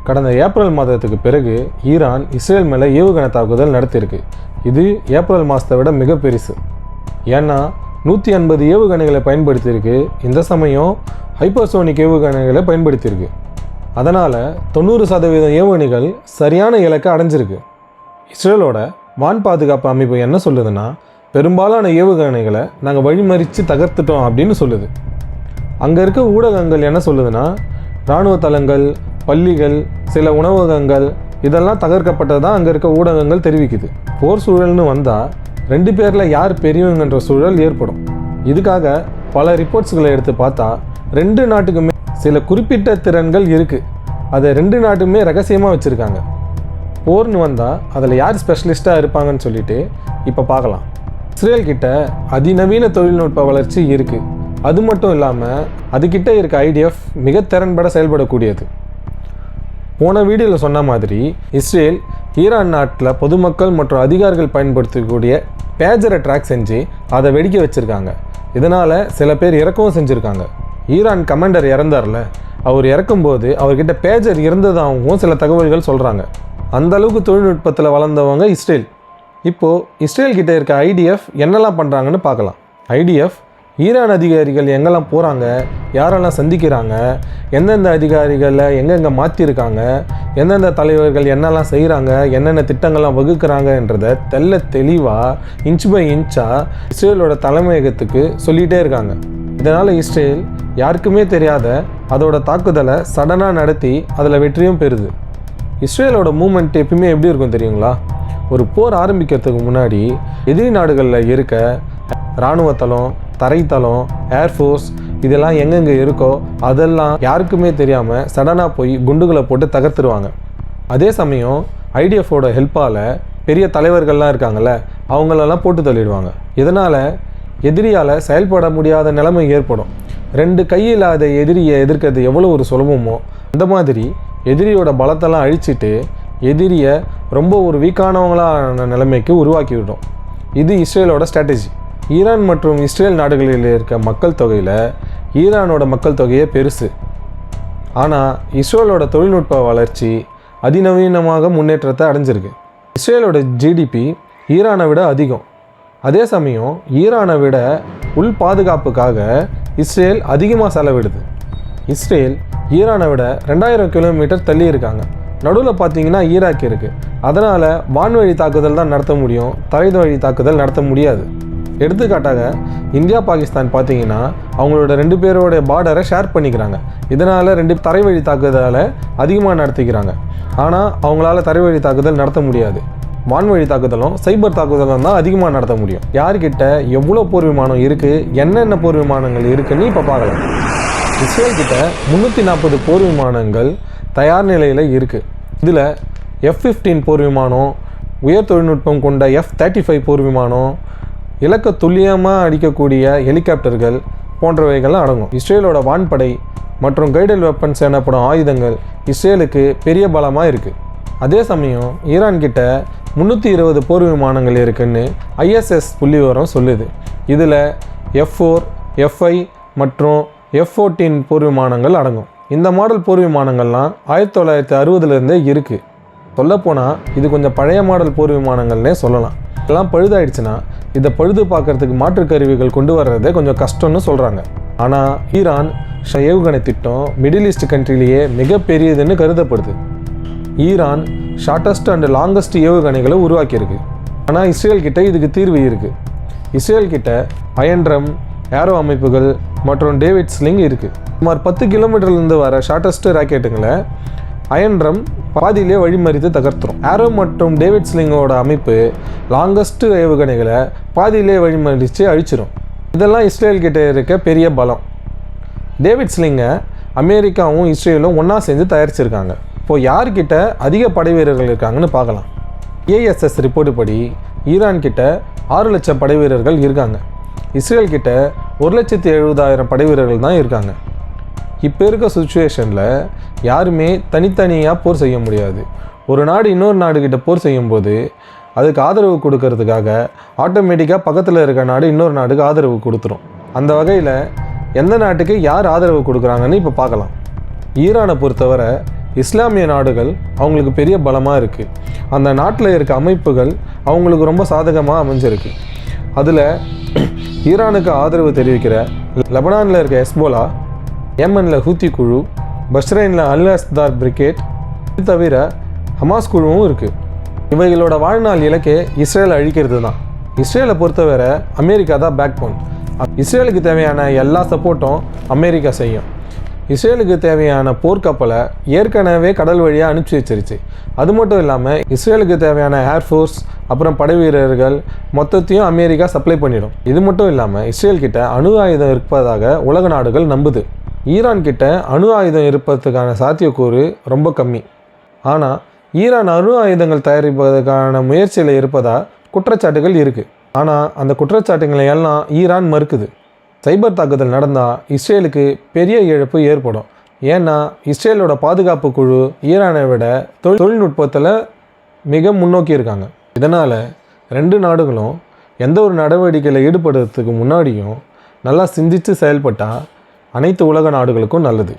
கடந்த ஏப்ரல் மாதத்துக்கு பிறகு ஈரான் இஸ்ரேல் மேலே ஏவுகணை தாக்குதல் நடத்தியிருக்கு. இது ஏப்ரல் மாதத்தை விட மிக பெருசு. ஏன்னா 150 ஏவுகணைகளை பயன்படுத்தியிருக்கு. இந்த சமயம் ஹைப்பர்சோனிக் ஏவுகணைகளை பயன்படுத்தியிருக்கு. அதனால் 90% ஏவுகணைகள் சரியான இலக்கை அடைஞ்சிருக்கு. இஸ்ரேலோட வான் பாதுகாப்பு அமைப்பு என்ன சொல்லுதுன்னா, பெரும்பாலான ஏவுகணைகளை நாங்கள் வழிமறித்து தகர்த்துட்டோம் அப்படின்னு சொல்லுது. அங்கே இருக்க ஊடகங்கள் என்ன சொல்லுதுன்னா, இராணுவ தளங்கள், பள்ளிகள், சில உணவகங்கள் இதெல்லாம் தகர்க்கப்பட்டதான் அங்கே இருக்க ஊடகங்கள் தெரிவிக்குது. போர் சூழல்னு வந்தால் 2 பேரில் யார் பெரியவங்கன்ற சூழல் ஏற்படும். இதுக்காக பல ரிப்போர்ட்ஸ்களை எடுத்து பார்த்தா 2 நாட்டுக்குமே சில குறிப்பிட்ட திறன்கள் இருக்குது. அதை 2 நாட்டுமே ரகசியமாக வச்சுருக்காங்க. போர்னு வந்தால் அதில் யார் ஸ்பெஷலிஸ்ட்டாக இருப்பாங்கன்னு சொல்லிட்டு இப்போ பார்க்கலாம். இஸ்ரேல் கிட்ட அதிநவீன தொழில்நுட்ப வளர்ச்சி இருக்குது. அது மட்டும் இல்லாமல் அதுக்கிட்ட இருக்க IDF மிக திறன்பட செயல்படக்கூடியது. போன வீடியோவில் சொன்ன மாதிரி இஸ்ரேல் ஈரான் நாட்டில் பொதுமக்கள் மற்றும் அதிகாரிகள் பயன்படுத்தக்கூடிய பேஜரை ட்ராக் செஞ்சு அதை வெடிக்க வச்சுருக்காங்க. இதனால் சில பேர் இறக்கவும் செஞ்சுருக்காங்க. ஈரான் கமாண்டர் இறந்தார்ல, அவர் இறக்கும்போது அவர்கிட்ட பேஜர் இருந்ததாகவும் சில தகவல்கள் சொல்கிறாங்க. அந்தளவுக்கு தொழில்நுட்பத்தில் வளர்ந்தவங்க இஸ்ரேல். இப்போது இஸ்ரேல் கிட்டே இருக்க IDF என்னெல்லாம் பண்ணுறாங்கன்னு பார்க்கலாம். IDF ஈரான் அதிகாரிகள் எங்கெல்லாம் போகிறாங்க, யாரெல்லாம் சந்திக்கிறாங்க, எந்தெந்த அதிகாரிகளை எங்கெங்கே மாற்றிருக்காங்க, எந்தெந்த தலைவர்கள் என்னெல்லாம் செய்கிறாங்க, என்னென்ன திட்டங்கள்லாம் வகுக்கிறாங்கன்றதை தெளிவாக இன்ச் பை இன்ச்சாக இஸ்ரேலோட தலைமையகத்துக்கு சொல்லிகிட்டே இருக்காங்க. இதனால் இஸ்ரேல் யாருக்குமே தெரியாத அதோட தாக்குதலை சடனாக நடத்தி அதில் வெற்றியும் பெறுது. இஸ்ரேலோட மூமெண்ட் எப்பவுமே எப்படி இருக்கும் தெரியுங்களா? ஒரு போர் ஆரம்பிக்கிறதுக்கு முன்னாடி எதிரி நாடுகளில் இருக்க இராணுவ தளம், தரைத்தளம், ஏர்ஃபோர்ஸ் இதெல்லாம் எங்கெங்கே இருக்கோ அதெல்லாம் யாருக்குமே தெரியாமல் சடனாக போய் குண்டுகளை போட்டு தகர்த்துருவாங்க. அதே சமயம் IDFோட ஹெல்ப்பால் பெரிய தலைவர்கள்லாம் இருக்காங்கள்ல, அவங்களெல்லாம் போட்டு தள்ளிடுவாங்க. இதனால் எதிரியால் செயல்பட முடியாத நிலைமை ஏற்படும். 2 கை இல்லாத எதிரியை எதிர்க்கிறது எவ்வளோ ஒரு சுலபமோ அந்த மாதிரி எதிரியோட பலத்தெல்லாம் அழிச்சிட்டு எதிரியை ரொம்ப ஒரு வீக்கானவங்களான நிலைமைக்கு உருவாக்கிவிடும். இது இஸ்ரேலோட ஸ்ட்ராட்டஜி. ஈரான் மற்றும் இஸ்ரேல் நாடுகளில் இருக்க மக்கள் தொகையில் ஈரானோட மக்கள் தொகையே பெருசு. ஆனால் இஸ்ரேலோட தொழில்நுட்ப வளர்ச்சி அதிநவீனமாக முன்னேற்றத்தை அடைஞ்சிருக்கு. இஸ்ரேலோட GDP ஈரானை விட அதிகம். அதே சமயம் ஈரானை விட உள் பாதுகாப்புக்காக இஸ்ரேல் அதிகமாக செலவிடுது. இஸ்ரேல் ஈரானை விட 2000 கிலோமீட்டர் தள்ளி இருக்காங்க. நடுவில் பார்த்தீங்கன்னா ஈராக் இருக்குது. அதனால் வான்வழி தாக்குதல் தான் நடத்த முடியும், தரைவழி தாக்குதல் நடத்த முடியாது. எடுத்துக்காட்டாக இந்தியா பாகிஸ்தான் பார்த்தீங்கன்னா அவங்களோட 2 பேரோட பார்டரை ஷேர் பண்ணிக்கிறாங்க. இதனால் 2 தரைவழி தாக்குதலை அதிகமாக நடத்திக்கிறாங்க. ஆனால் அவங்களால தரைவழி தாக்குதல் நடத்த முடியாது. வான்வழி தாக்குதலும் சைபர் தாக்குதலும் தான் அதிகமாக நடத்த முடியும். யார்கிட்ட எவ்வளோ போர் விமானம் இருக்குது, என்னென்ன போர் விமானங்கள் இருக்குதுன்னு இப்போ பார்க்கலாம். இஸ்ரேல் கிட்ட 340 போர் விமானங்கள் தயார் நிலையில் இருக்குது. இதில் F-15 போர் விமானம், உயர் தொழில்நுட்பம் கொண்ட F-35 போர் விமானம், இலக்க துல்லியமாக அடிக்கக்கூடிய ஹெலிகாப்டர்கள் போன்றவைகள்லாம் அடங்கும். இஸ்ரேலோட வான்படை மற்றும் கைடல் வெப்பன்ஸ் எனப்படும் ஆயுதங்கள் இஸ்ரேலுக்கு பெரிய பலமாக இருக்குது. அதே சமயம் ஈரான் கிட்ட 320 போர் விமானங்கள் இருக்குன்னு ISS புள்ளிவிவரம் சொல்லுது. இதில் F-4, F-5 மற்றும் F-14 போர் விமானங்கள் அடங்கும். இந்த மாடல் போர் விமானங்கள்லாம் 1960லேருந்தே இருக்குது. சொல்லப்போனால் இது கொஞ்சம் பழைய மாடல் போர் விமானங்கள்னே சொல்லலாம். இதெல்லாம் பழுதாயிடுச்சுன்னா இதை பழுது பார்க்குறதுக்கு மாற்றுக் கருவிகள் கொண்டு வர்றதே கொஞ்சம் கஷ்டம்னு சொல்கிறாங்க. ஆனால் ஈரான் ஏவுகணை திட்டம் மிடில் ஈஸ்ட் கண்ட்ரிலேயே மிகப்பெரியதுன்னு கருதப்படுது. ஈரான் ஷார்ட்டஸ்ட் அண்ட் லாங்கஸ்ட் ஏவுகணைகளை உருவாக்கியிருக்கு. ஆனால் இஸ்ரேல் கிட்ட இதுக்கு தீர்வு இருக்குது. இஸ்ரேல் கிட்ட அயன் ட்ரம், ஏரோ அமைப்புகள் மற்றும் டேவிட் ஸ்லிங் இருக்குது. சுமார் 10 கிலோமீட்டர்லேருந்து வர ஷார்ட்டஸ்ட் ராக்கெட்டுங்களை அயன் ட்ரம் பாதியிலே வழிமறித்து தகர்த்துரும். ஏரோ மற்றும் டேவிட் ஸ்லிங்கோட அமைப்பு லாங்கஸ்ட் ஏவுகணைகளை பாதியிலே வழிமறித்து அழிச்சிடும். இதெல்லாம் இஸ்ரேல் கிட்ட இருக்க பெரிய பலம். டேவிட் ஸ்லிங்கை அமெரிக்காவும் இஸ்ரேலும் ஒன்றா சேர்ந்து தயாரிச்சிருக்காங்க. இப்போது யார்கிட்ட அதிக படை வீரர்கள் இருக்காங்கன்னு பார்க்கலாம். ASS ரிப்போர்ட்டு படி ஈரான் கிட்ட 6 லட்சம் படை வீரர்கள் இருக்காங்க. இஸ்ரேல் கிட்ட 1,70,000 படை வீரர்கள் தான் இருக்காங்க. இப்போ இருக்க சுச்சுவேஷனில் யாருமே தனித்தனியாக போர் செய்ய முடியாது. ஒரு நாடு இன்னொரு நாடுகிட்ட போர் செய்யும்போது அதுக்கு ஆதரவு கொடுக்கறதுக்காக ஆட்டோமேட்டிக்காக பக்கத்தில் இருக்க நாடு இன்னொரு நாடுக்கு ஆதரவு கொடுத்துரும். அந்த வகையில் எந்த நாட்டுக்கு யார் ஆதரவு கொடுக்குறாங்கன்னு இப்போ பார்க்கலாம். ஈரானை பொறுத்தவரை இஸ்லாமிய நாடுகள் அவங்களுக்கு பெரிய பலமாக இருக்குது. அந்த நாட்டில் இருக்க அமைப்புகள் அவங்களுக்கு ரொம்ப சாதகமாக அமைஞ்சிருக்கு. அதில் ஈரானுக்கு ஆதரவு தெரிவிக்கிற லெபனானில் இருக்க ஹெஸ்போலா, ஏமனில் ஹூத்தி குழு, பஹ்ரைனில் அல் அஸ்தார் பிரிகேட், இது தவிர ஹமாஸ் குழுவும் இருக்குது. இவைகளோட வாழ்நாள் இலக்கே இஸ்ரேலை அழிக்கிறது தான். இஸ்ரேலை பொறுத்தவரை அமெரிக்கா தான் பேக் போன். இஸ்ரேலுக்கு தேவையான எல்லா சப்போர்ட்டும் அமெரிக்கா செய்யும். இஸ்ரேலுக்கு தேவையான போர்க்கப்பலை ஏற்கனவே கடல் வழியாக அனுப்பிச்சி வச்சிருச்சு. அது மட்டும் இல்லாமல் இஸ்ரேலுக்கு தேவையான ஏர்ஃபோர்ஸ், அப்புறம் படை வீரர்கள் மொத்தத்தையும் அமெரிக்கா சப்ளை பண்ணிடும். இது மட்டும் இல்லாமல் இஸ்ரேல் கிட்ட அணு ஆயுதம் இருப்பதாக உலக நாடுகள் நம்புது. ஈரான் கிட்ட அணு ஆயுதம் இருப்பதுக்கான சாத்தியக்கூறு ரொம்ப கம்மி. ஆனால் ஈரான் அணு ஆயுதங்கள் தயாரிப்பதற்கான முயற்சியில் இருப்பதா குற்றச்சாட்டுகள் இருக்குது. ஆனால் அந்த குற்றச்சாட்டுகளை எல்லாம் ஈரான் மறுக்குது. சைபர் தாக்குதல் நடந்தால் இஸ்ரேலுக்கு பெரிய இழப்பு ஏற்படும். ஏன்னா இஸ்ரேலோட பாதுகாப்பு குழு ஈரானை விட தொழில்நுட்பத்தில் மிக முன்னோக்கி இருக்காங்க. இதனால் ரெண்டு நாடுகளும் எந்த ஒரு நடவடிக்கையில் ஈடுபடுறதுக்கு முன்னாடியும் நல்லா சிந்தித்து செயல்பட்டால் அனைத்து உலக நாடுகளுக்கும் நல்லது.